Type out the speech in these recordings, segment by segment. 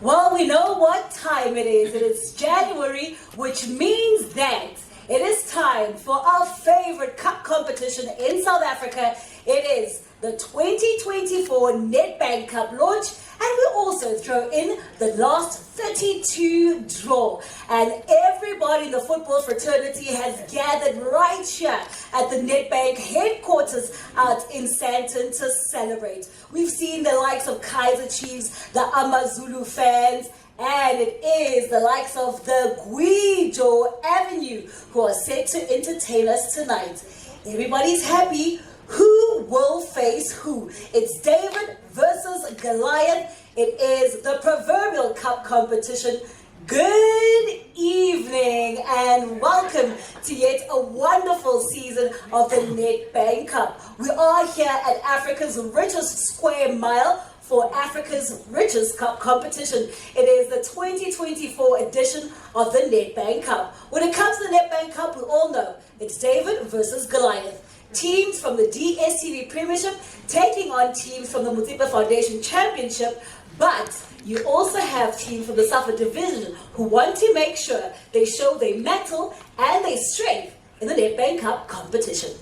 Well, we know what time it is. It is January, which means that it is time for our favorite cup competition in South Africa. It is the 2024 Nedbank Cup launch, and we also throw in the last 32 draw. And everybody in the football fraternity has gathered right here at the Nedbank headquarters out in Sandton to celebrate. We've seen the likes of Kaizer Chiefs, the AmaZulu fans, and it is the likes of the Guido Avenue who are set to entertain us tonight. Everybody's happy. Who will face who? It's David versus Goliath. It is the proverbial cup competition. Good evening and welcome to yet a wonderful season of the Nedbank Cup. We are here at Africa's richest square mile for Africa's richest cup competition. It is the 2024 edition of the Nedbank Cup. When it comes to the Nedbank Cup, we all know it's David versus Goliath. Teams from the DStv Premiership taking on teams from the Motsepe Foundation Championship, but you also have teams from the SAFA division who want to make sure they show their mettle and their strength in the Nedbank Cup competition.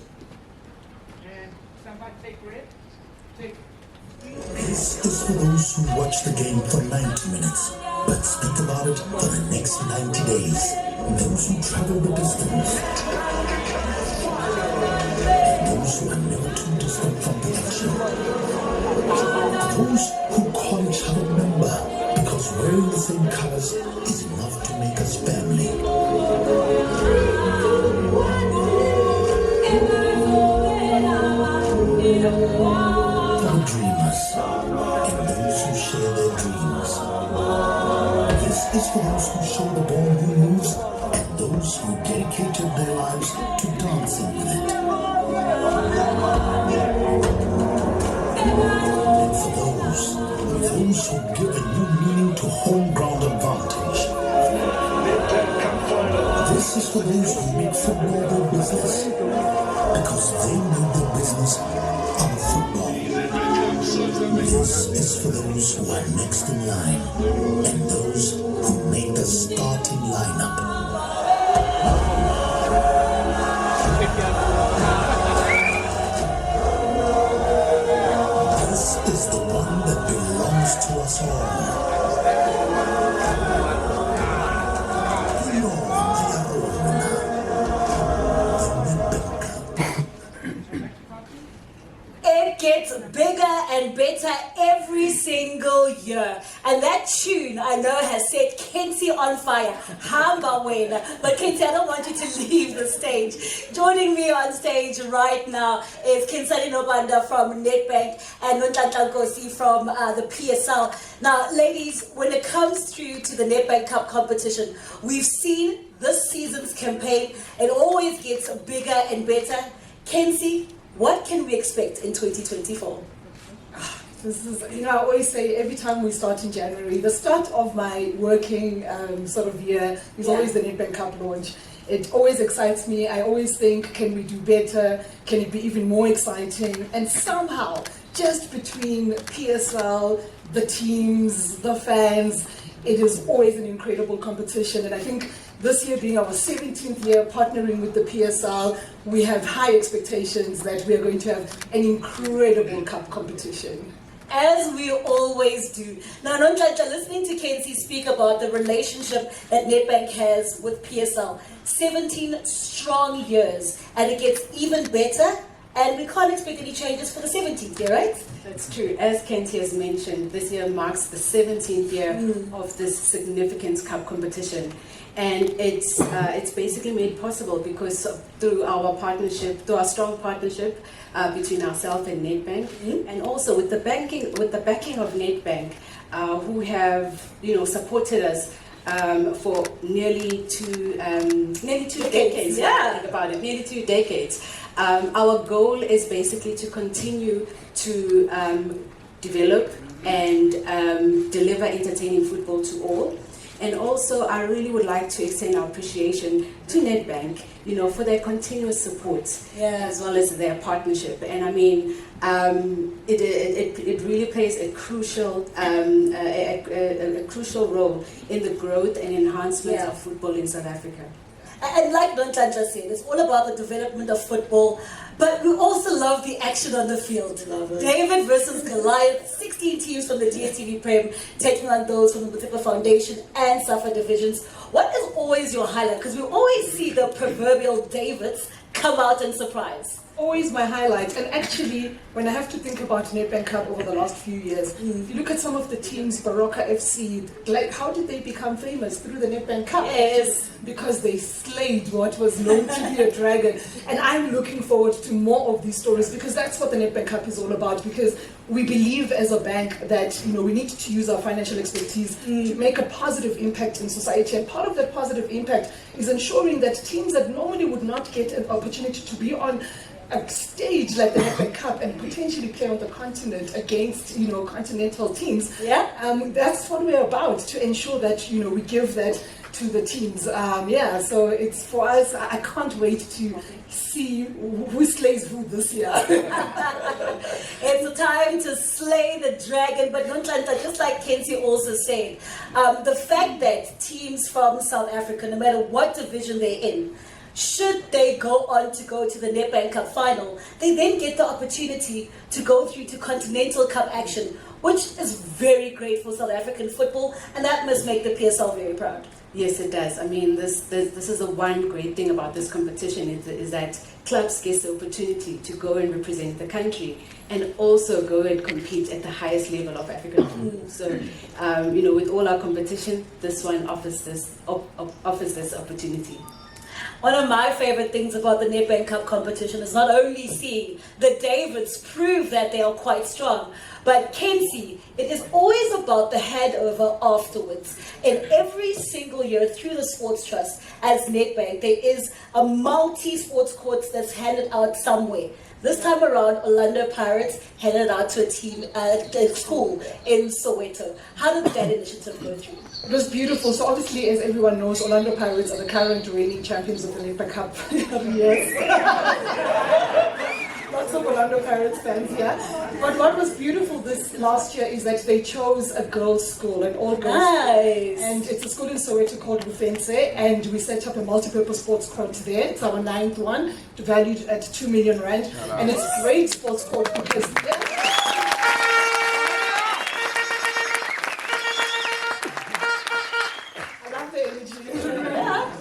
And somebody take red. Take. This is for those who watch the game for 90 minutes, but speak about it for the next 90 days. Those who travel the distance. Those who are never too distant from the action. Those who call each other member because wearing the same colors is enough to make us family. For the dreamers and those who share their dreams. This is for those who show the ball who moves and those who dedicated their lives to dancing with it. And for those who give a new meaning to home ground advantage. This is for those who make football their business, because they make their business on football. This is for those who are next in line, and those who make the starting lineup. Is the one that belongs to us all. It gets bigger and better every single year. And that tune, I know, has set Kenzie on fire. Hamba wena. But Kenzie, I don't want you to leave the stage. Joining me on stage right now is Kinsali Nobanda from Nedbank and Nonhlanhla Nkosi from the PSL. Now, ladies, when it comes through to the Nedbank Cup competition, we've seen this season's campaign. It always gets bigger and better. Kenzie, what can we expect in 2024? This is, I always say every time we start in January, the start of my working sort of year is always the Nedbank Cup launch. It always excites me. I always think, can we do better? Can it be even more exciting? And somehow, just between PSL, the teams, the fans, it is always an incredible competition. And I think this year being our 17th year partnering with the PSL, we have high expectations that we are going to have an incredible cup competition. As we always do. Now, Nonhlanhla, listening to Kenzie speak about the relationship that Nedbank has with PSL, 17 strong years, and it gets even better, and we can't expect any changes for the 17th year, right? That's true. As Kenzie has mentioned, this year marks the 17th year of this significant cup competition. And it's basically made possible because through our partnership, through our strong partnership between ourselves and Nedbank, and also with the backing of Nedbank, who have supported us for nearly two decades. Yeah, think about it, nearly 2 decades. Our goal is basically to continue to develop and deliver entertaining football to all. And also, I really would like to extend our appreciation to Nedbank, for their continuous support, as well as their partnership. And I mean, it really plays a crucial role in the growth and enhancement of football in South Africa. And like Nonhlanhla said, it's all about the development of football, but we also love the action on the field. David versus Goliath, 16 teams from the DStv Prem taking on those from the Chippa Foundation and SAFA divisions. What is always your highlight? Because we always see the proverbial Davids come out and surprise. Always my highlight. And actually, when I have to think about Nedbank Cup over the last few years, if you look at some of the teams, Moroka FC, like how did they become famous? Through the Nedbank Cup. Yes. Because they slayed what was known to be a dragon. And I'm looking forward to more of these stories, because that's what the Nedbank Cup is all about. Because we believe as a bank that we need to use our financial expertise to make a positive impact in society. And part of that positive impact is ensuring that teams that normally would not get an opportunity to be on a stage like the Nedbank Cup and potentially play on the continent against continental teams. That's what we're about, to ensure that we give that to the teams. So it's for us. I can't wait to see who slays who this year. It's a time to slay the dragon. But Nonhlanhla, just like Kenzie also said, the fact that teams from South Africa, no matter what division they're in, should they go on to go to the Nedbank Cup final, they then get the opportunity to go through to Continental Cup action, which is very great for South African football, and that must make the PSL very proud. Yes, it does. I mean, this is the one great thing about this competition is that clubs get the opportunity to go and represent the country and also go and compete at the highest level of African football. So, with all our competition, this one offers this opportunity. One of my favorite things about the Nedbank Cup competition is not only seeing the Davids prove that they are quite strong, but Kenzie, it is always about the handover afterwards. And every single year through the Sports Trust as Nedbank, there is a multi-sports court that's handed out somewhere. This time around, Orlando Pirates handed out to a team at a school in Soweto. How did that initiative go through? It was beautiful. So obviously, as everyone knows, Orlando Pirates are the current reigning champions of the Nedbank Cup. Yes. Lots of Orlando Pirates fans here. But what was beautiful this last year is that they chose a girls' school, an all-girls school. And it's a school in Soweto called Rufense, and we set up a multi-purpose sports court there. It's our 9th one, valued at 2 million rand. And it's a great sports court because...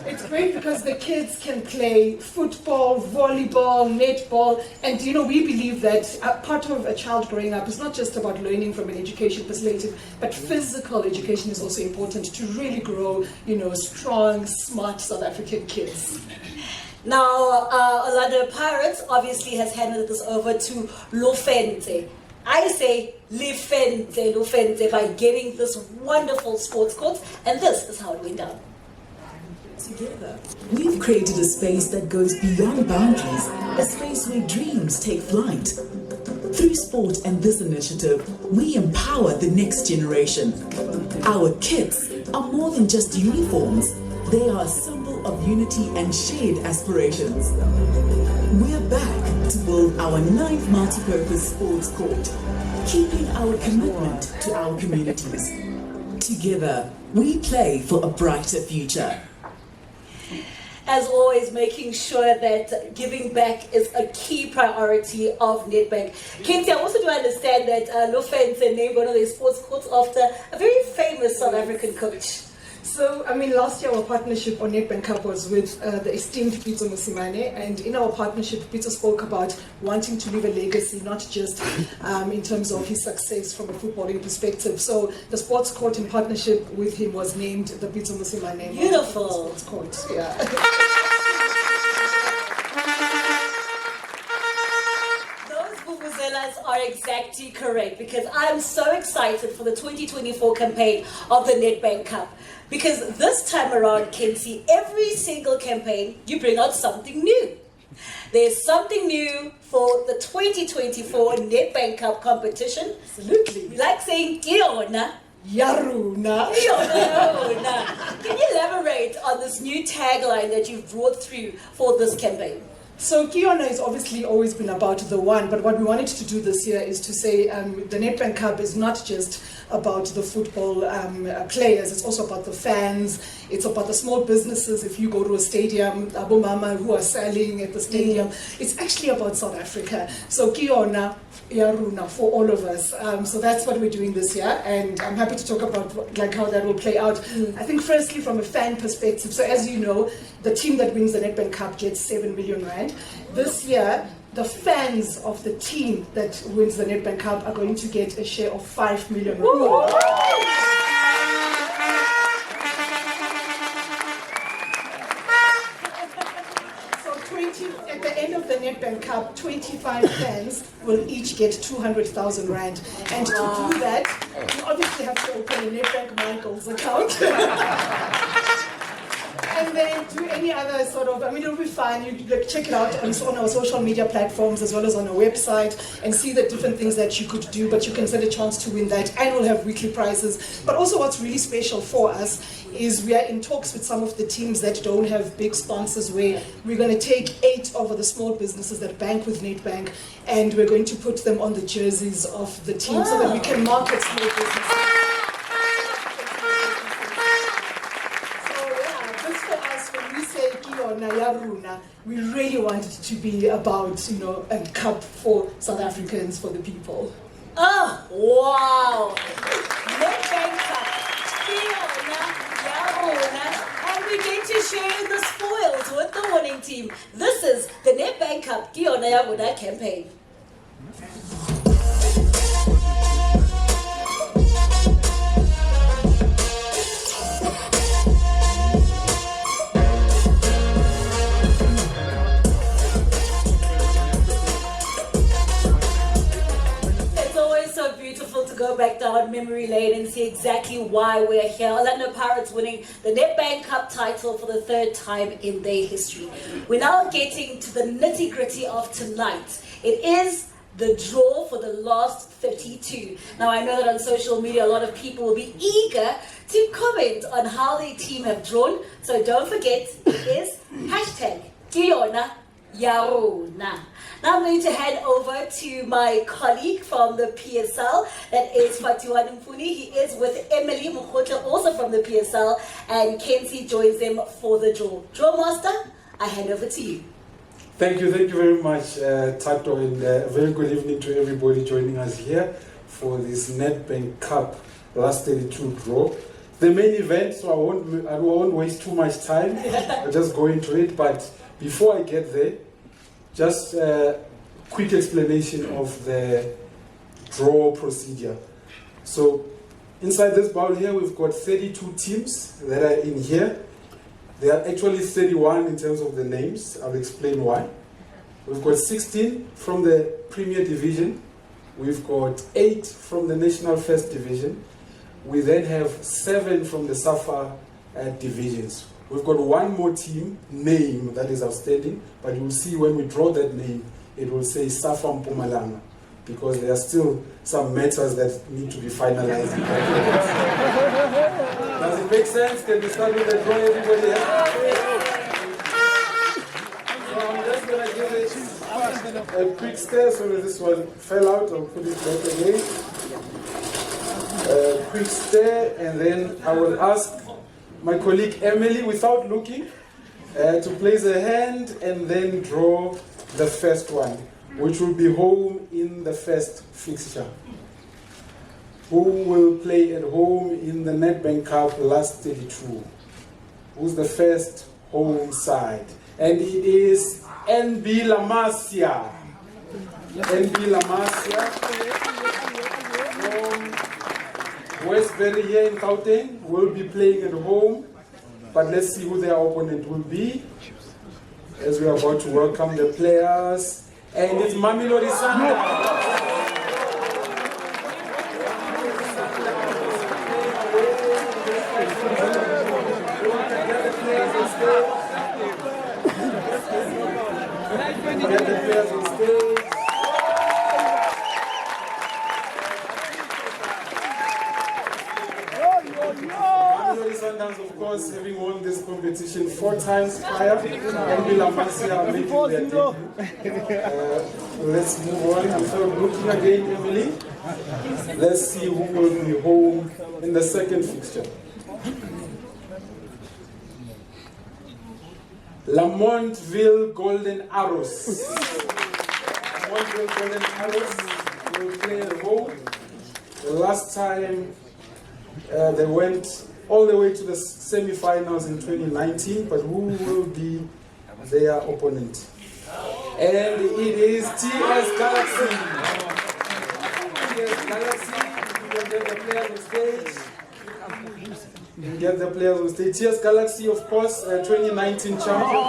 It's great because the kids can play football, volleyball, netball, and we believe that part of a child growing up is not just about learning from an education perspective, but physical education is also important to really grow, strong, smart South African kids. Now, Orlando Pirates obviously has handed this over to Lofente. I say Lofente by getting this wonderful sports court, and this is how it went down. Together, we've created a space that goes beyond boundaries, a space where dreams take flight. Through sport and this initiative, we empower the next generation. Our kits are more than just uniforms. They are a symbol of unity and shared aspirations. We're back to build our 9th multi-purpose sports court, keeping our commitment to our communities. Together, we play for a brighter future. As always, making sure that giving back is a key priority of Nedbank. Kenzie, I also do understand that Lofense named one of their sports courts after a very famous South African coach. So, last year our partnership on Nedbank Cup was with the esteemed Pitso Mosimane, and in our partnership, Pitso spoke about wanting to leave a legacy, not just in terms of his success from a footballing perspective. So, the sports court in partnership with him was named the Pitso Mosimane Beautiful Sports Court. Yeah. Those vuvuzelas are exactly correct, because I'm so excited for the 2024 campaign of the Nedbank Cup. Because this time around, Kenzie, every single campaign, you bring out something new. There's something new for the 2024 Nedbank Cup competition. Absolutely. We like saying, "Kiona," Yaruna. Can you elaborate on this new tagline that you've brought through for this campaign? So Kiona has obviously always been about the one, but what we wanted to do this year is to say the Nedbank Cup is not just about the football players, it's also about the fans, it's about the small businesses. If you go to a stadium, Abu Mama who are selling at the stadium, it's actually about South Africa. So Kiona, Yaruna for all of us. So that's what we're doing this year, and I'm happy to talk about like how that will play out. I think firstly from a fan perspective, so as you know, the team that wins the Nedbank Cup gets 7 million rand. This year, the fans of the team that wins the Nedbank Cup are going to get a share of 5 million rand. At the end of the Nedbank Cup, 25 fans will each get 200,000 rand. And to do that, you obviously have to open a Nedbank Michael's account. And then do any other sort of, it'll be fun. You like, check it out on our social media platforms as well as on our website and see the different things that you could do, but you can stand a chance to win that, and we'll have weekly prizes. But also what's really special for us is we are in talks with some of the teams that don't have big sponsors, where we're going to take 8 of the small businesses that bank with Nedbank, and we're going to put them on the jerseys of the team so that we can market small businesses. Yaruna, we really want it to be about, a cup for South Africans, for the people. Oh, wow! Nedbank Cup, Yaruna, and we get to share the spoils with the winning team. This is the Nedbank Cup Yaruna campaign. Go back down memory lane and see exactly why we're here. Orlando Pirates winning the Nedbank Cup title for the 3rd time in their history. We're now getting to the nitty-gritty of tonight. It is the draw for the last 32. Now I know that on social media a lot of people will be eager to comment on how their team have drawn. So don't forget, it is #Kiona Yaruna. Now I'm going to hand over to my colleague from the PSL, that is Fatiwa Mfuni. He is with Emily Mukhotle, also from the PSL, and Kenzie joins them for the draw. Draw Master, I hand over to you. Thank you very much, Tato, and a very good evening to everybody joining us here for this Nedbank Cup last 32 draw. The main event, so I won't waste too much time. I'll just go into it, but before I get there, just a quick explanation of the draw procedure. So inside this bowl here, we've got 32 teams that are in here. There are actually 31 in terms of the names. I'll explain why. We've got 16 from the Premier Division. We've got 8 from the National First Division. We then have 7 from the SAFA divisions. We've got one more team name that is outstanding, but you'll see when we draw that name, it will say SAFA Mpumalanga, because there are still some matters that need to be finalized. Does it make sense? Can we start with the draw, everybody? So I'm just going to give it a quick stare so that this one fell out. I'll put it back again. Quick stare, and then I will ask my colleague Emily, without looking, to place a hand and then draw the first one, which will be home in the first fixture. Who will play at home in the Nedbank Cup last 32? Who's the first home side? And it is NB La Masia. NB La Masia from Westbury here in Gauteng will be playing at home, but let's see who their opponent will be as we are about to welcome the players. And it's Mamelodi Sundowns. Get the players on stage. Mamelodi Sundowns, of course, having won this competition 4 times prior, and Masia making their debut. Let's move on. Before looking again, Emily, let's see who will be home in the second fixture. Lamontville Golden Arrows. Lamontville Golden Arrows will play at home. The last time they went all the way to the semi-finals in 2019, but who will be their opponent? And it is TS Galaxy. TS Galaxy, you can get the players on stage. TS Galaxy, of course, 2019 champions.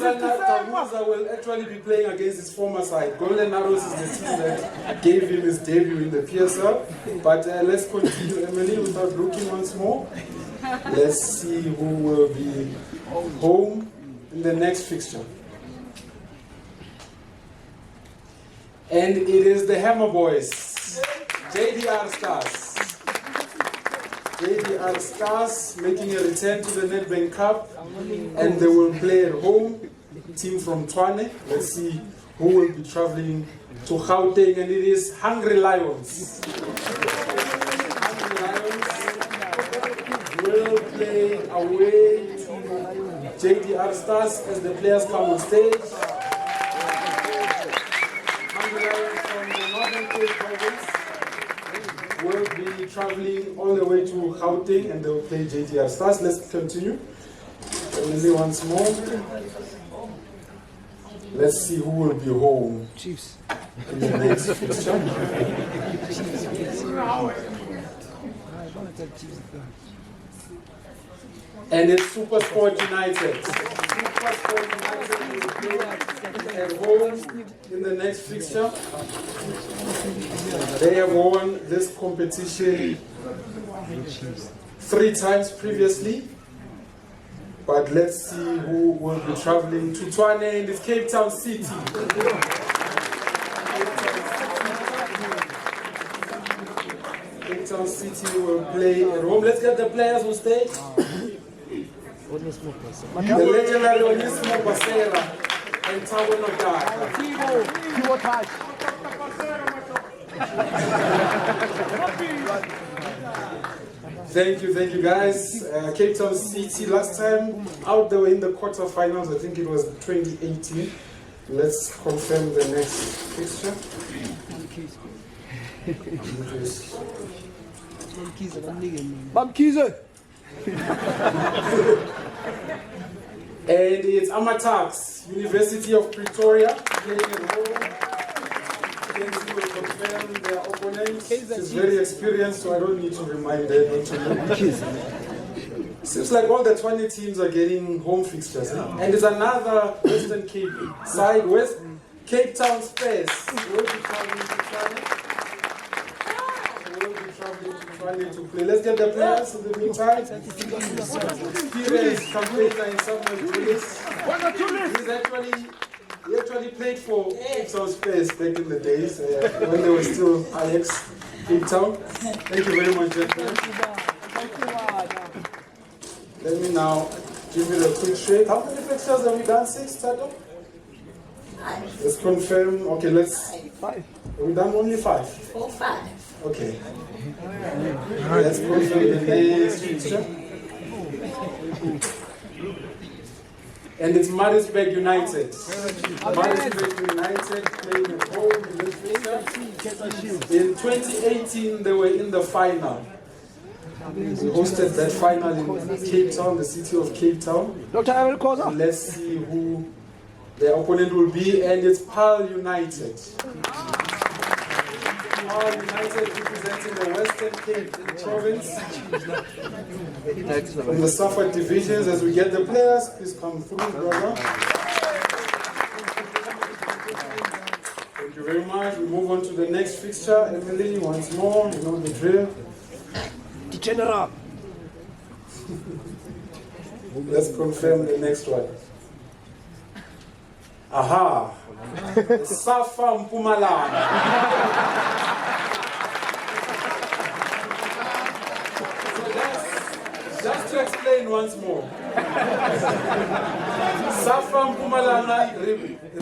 Tamuza will actually be playing against his former side. Golden Arrows is the team that gave him his debut in the PSL. But let's continue, Emily, without looking once more. Let's see who will be home in the next fixture. And it is the Hammer Boys, JDR Stars. JDR Stars making a return to the Nedbank Cup, and they will play at home. Team from Tshwane. Let's see who will be traveling to Gauteng, and it is Hungry Lions. Hungry Lions will play away to JDR Stars as the players come on stage. Hungry Lions from the Northern Cape Province will be traveling all the way to Gauteng, and they will play JDR Stars. Let's continue. Only once more. Let's see who will be home in the next fixture. And it's SuperSport United. SuperSport United will play at home in the next fixture. They have won this competition 3 times previously. But let's see who will be traveling to Tshwane in this Cape Town City. Cape Town City will play at home. Let's get the players on stage. The legendary Onismo Basera and Tawo Nogada. Thank you guys. Cape Town City, last time out they were in the quarterfinals, I think it was 2018. Let's confirm the next fixture. And it's Amatax, University of Pretoria, playing at home. Will confirm their opponents. She's very experienced, so I don't need to remind her not to look. Seems like all the 20 teams are getting home fixtures. And there's another Western Cape side, West Cape Town Spurs. We'll be traveling to Tshwane to play. Let's get the players in the meantime. Experienced campaigner in Samuel Julius. He actually played for Cape Town Spurs back in the days when they were still Alex Cape Town. Thank you very much, gentlemen. Let me now give you a quick shake. How many fixtures have we done? 6, Tato? Let's confirm. Okay, let's. 5. Have we done only 5? 4, 5. Okay. Let's confirm the next fixture. And it's Maritzburg United. Maritzburg United playing at home in this fixture. In 2018, they were in the final. We hosted that final in Cape Town, the city of Cape Town. Let's see who their opponent will be, and it's Paarl United. Paarl United representing the Western Cape province. From the SAFA divisions, as we get the players, please come through, brother. Thank you very much. We move on to the next fixture. Emily, once more, you know the drill. General. Let's confirm the next one. Aha! SAFA Mpumalanga. Just to explain once more, SAFA Mpumalanga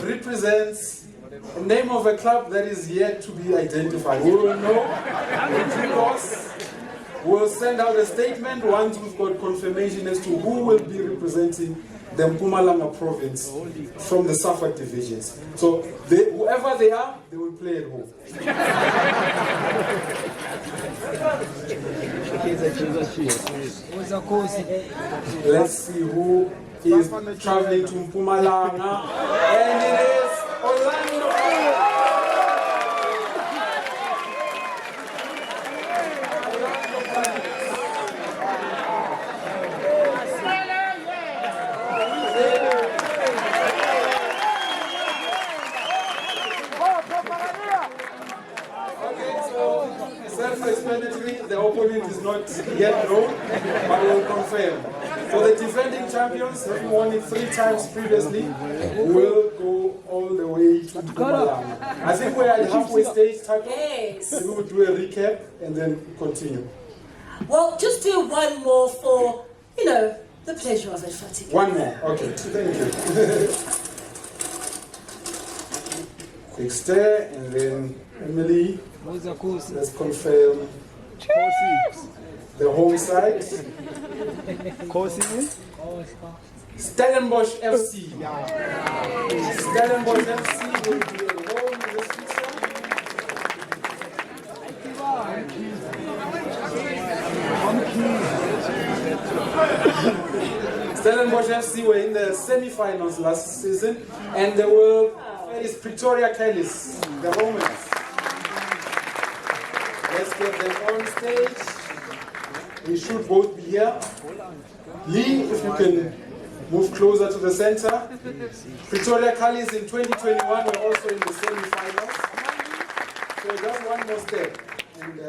represents the name of a club that is yet to be identified. We will know in due course. We'll send out a statement once we've got confirmation as to who will be representing the Mpumalanga province from the SAFA divisions. So whoever they are, they will play at home. Let's see who is traveling to Mpumalanga, and it is Orlando. Self-explanatory, the opponent is not yet known, but we'll confirm. For the defending champions, having won it 3 times previously, will go all the way to Mpumalanga. I think we're at the halfway stage, type. Yes. We will do a recap and then continue. Well, just do one more for, the pleasure of it, Fatih. One more, okay, thank you. Quick stare, and then Emily, let's confirm the home side. Stellenbosch FC. Stellenbosch FC will be at home in this fixture. Stellenbosch FC were in the semi-finals last season, and they will face Pretoria Callies, the Romans. Let's get them on stage. We should both be here. Lee, if you can move closer to the center. Pretoria Callies in 2021 were also in the semi-finals. So just one more step, and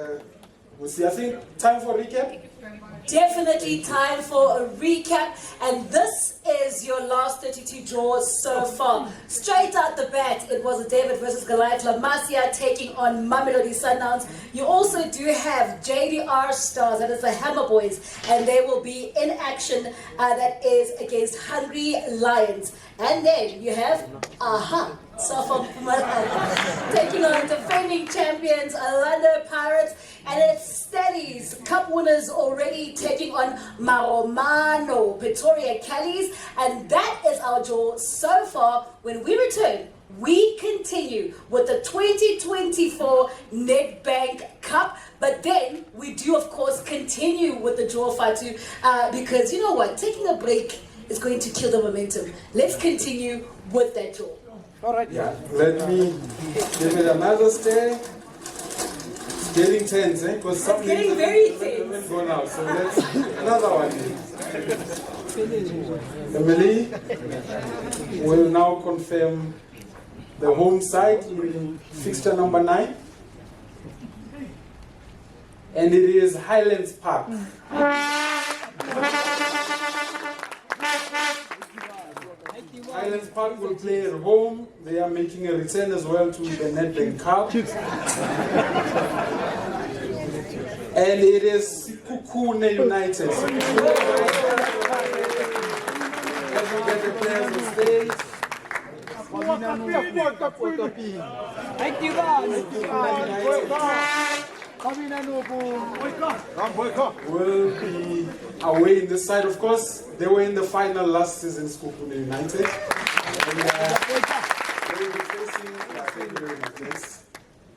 we'll see. I think time for recap. Definitely time for a recap, and this is your last 32 draws so far. Straight out the bat, it was a David versus Goliath. Masia taking on Mamelodi Sundowns. You also do have JDR Stars, that is the Hammer Boys, and they will be in action. That is against Hungry Lions. And then you have SAFA Mpumalanga taking on defending champions Orlando Pirates, and it's Callies, cup winners already taking on Maromano, Pretoria Callies, and that is our draw so far. When we return, we continue with the 2024 Nedbank Cup, but then we do of course continue with the draw fight too, because you know what, taking a break is going to kill the momentum. Let's continue with that draw. All right. Yeah. Let me give it another stare. It's getting tense, because something getting very tense. Go now. So let's another one. Emily will now confirm the home side in fixture number 9, and it is Highlands Park. Highlands Park will play at home. They are making a return as well to the Nedbank Cup. And it is Sekhukhune United. Let me get the players on stage. Will be away in this side, of course. They were in the final last season, Sekhukhune United. And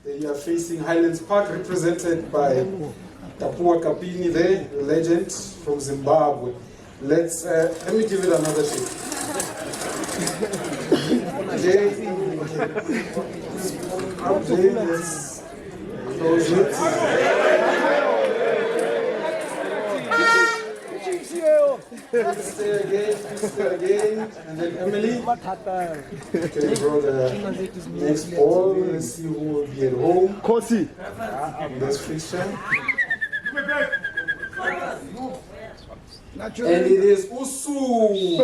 they are facing Highlands Park, represented by Tapua Kapini there, a legend from Zimbabwe. Let me give it another shake. Jay, let's close it. Stay again, and then Emily. Okay, draw the next ball. Let's see who will be at home. Kosi. This fixture. And it is Usu.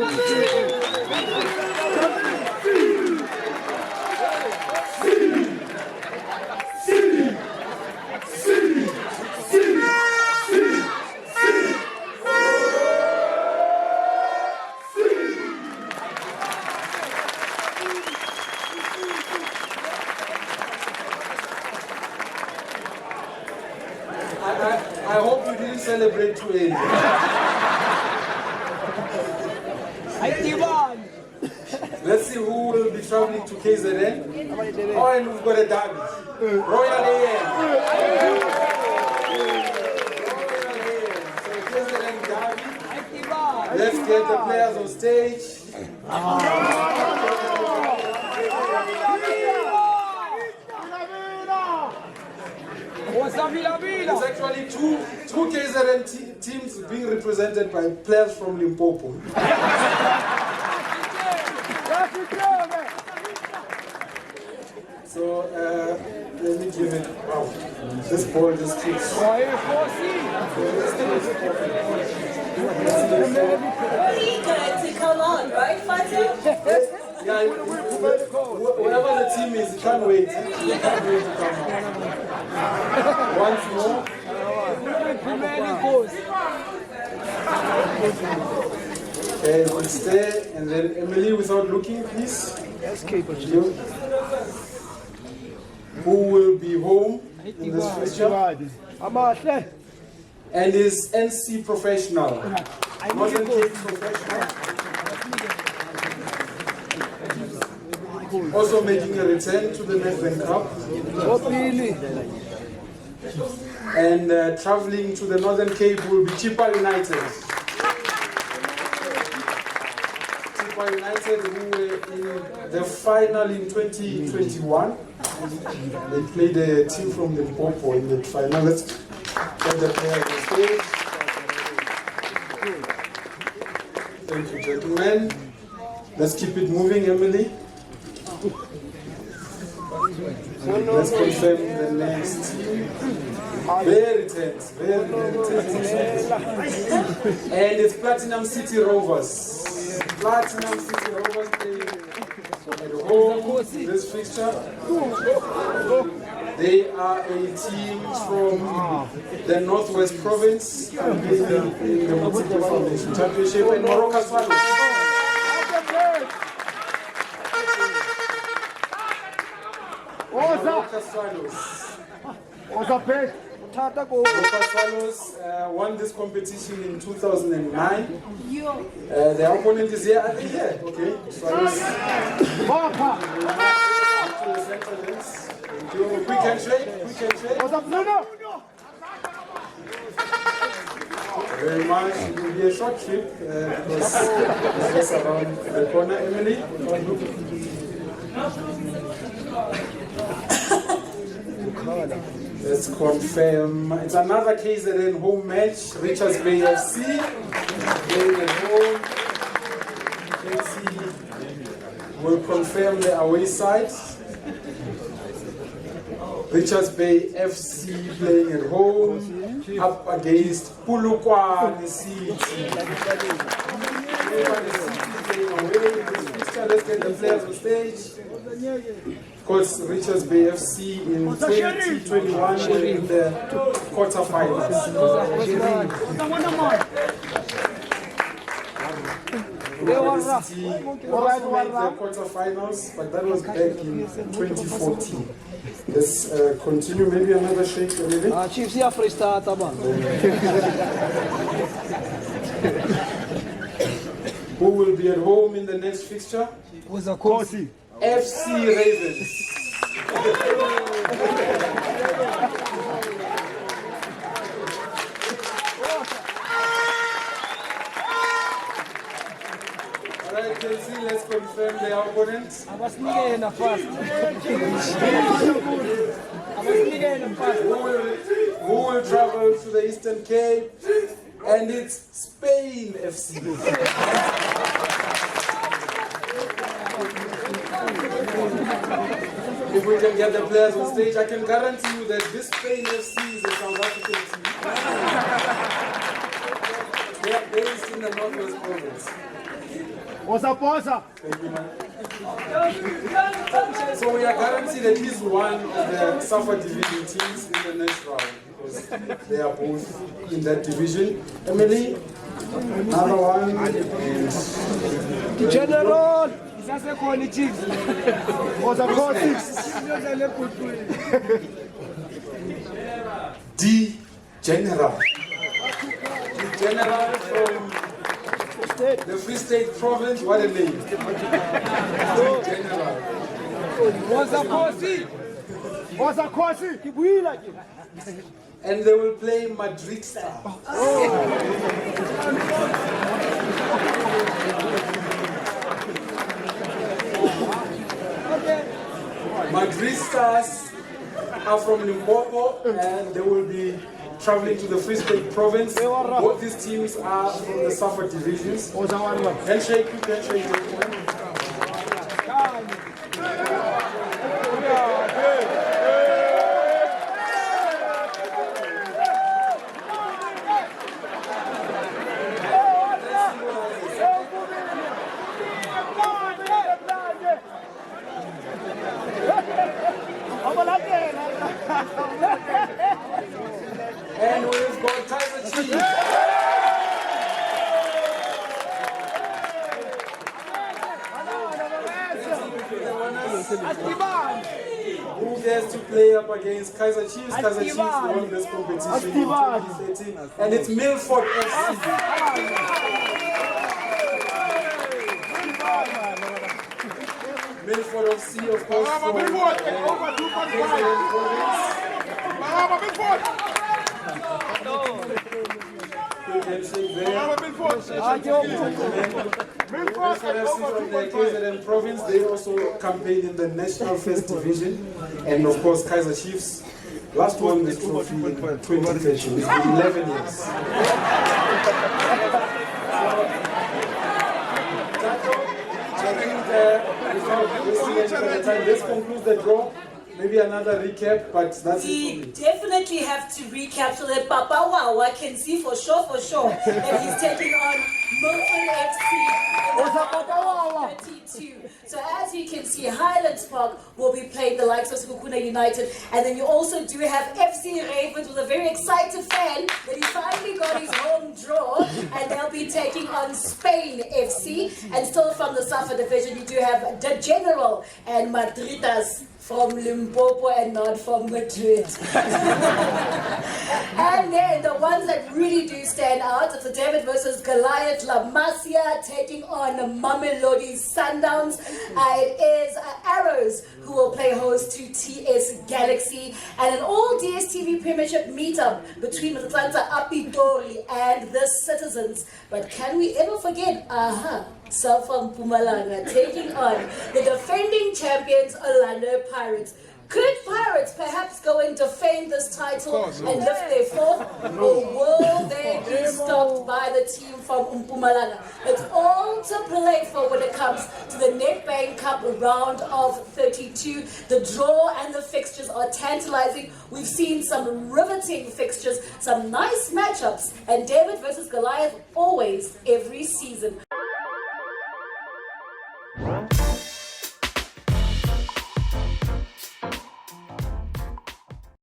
I hope you didn't celebrate too early. Let's see who will be traveling to KZN. Oh, and we've got a derby. Royal AM. So KZN derby. Let's get the players on stage. It's actually two KZN teams being represented by players from Limpopo. So let me give it. Wow, this ball just keeps. Eager to come on, right, Fatu? Yeah, whoever the team is, you can't wait. You can't wait to come out. Once more. Okay, we'll stay, and then Emily, without looking, please. You. Who will be home in this fixture? And is NC professional, Northern Cape professional. Also making a return to the Nedbank Cup. And traveling to the Northern Cape will be Chippa United. Chippa United, who were in the final in 2021. They played a team from Limpopo in the final. Let's get the players on stage. Thank you, gentlemen. Let's keep it moving, Emily. Let's confirm the next team. Very tense, very tense. And it's Platinum City Rovers. Platinum City Rovers playing at home in this fixture. They are a team from the Northwest Province competing in the Multiple Foundation Championship in Moroka Swallows. Moroka Swallows won this competition in 2009. Their opponent is here. Okay. Swallows. We can trade. Very much. It will be a short trip because it's just around the corner. Emily. Let's confirm. It's another KZN home match. Richards Bay FC playing at home. KC will confirm the away side. Richards Bay FC playing at home up against Polokwane City. Let's get the players on stage. Of course, Richards Bay FC in 2021 were in the quarterfinals. City also made the quarterfinals, but that was back in 2014. Let's continue. Maybe another shake. Chiefs here freestyle taban. Who will be at home in the next fixture? Was a Kosi. FC Ravens. Alright, Chelsea, let's confirm the opponents. I was nigga in the first. Who will travel to the Eastern Cape? And it's Spain FC. If we can get the players on stage, I can guarantee you that this Spain FC is a South African team. They are based in the Northwest Province. Posa. Thank you, man. So we are guaranteed at least one of the SAFA division teams in the next round because they are both in that division. Emily, another one, and General. Isasekhona ichief. Posa Kosi. D General. The General from the Free State Province. What a name. D General. Posa Kosi. Kibuila. And they will play Madridtas. Madridtas are from Limpopo and they will be traveling to the Free State Province. Both these teams are from the SAFA divisions. Handshake, quick handshake, gentlemen. And we've got Kaizer Chiefs. Who gets to play up against Kaizer Chiefs? Kaizer Chiefs won this competition in 2013. And it's Milford FC. Milford FC, of course, from the province. They also campaigned in the National First Division, and of course Kaizer Chiefs last won this trophy in 2013. It's been 11 years. Without wasting any further time, let's conclude the draw. Maybe another recap, but that's We it. definitely have to recap so that Papa Wawa can see for sure that he's taking on Milford FC 32. So as you can see, Highlands Park will be playing the likes of Sekhukhune United, and then you also do have FC Ravens with a very excited fan that he finally got his home draw, and they'll be taking on Spain FC. And still from the SAFA division, you do have the General and Madridtas from Limpopo and not from Madrid. And then the ones that really do stand out, it's the David versus Goliath, La Masia taking on Mamelodi Sundowns. It is Arrows who will play host to TS Galaxy, and an all DSTV Premiership meetup between Atlanta Apitori and the Citizens. But can we ever forget, SAFA Mpumalanga taking on the defending champions Orlando Pirates? Could Pirates perhaps go and defend this title and lift their fourth, or will they be stopped by the team from Mpumalanga? It's all to play for when it comes to the Nedbank Cup round of 32. The draw and the fixtures are tantalizing. We've seen some riveting fixtures, some nice matchups, and David versus Goliath always, every season.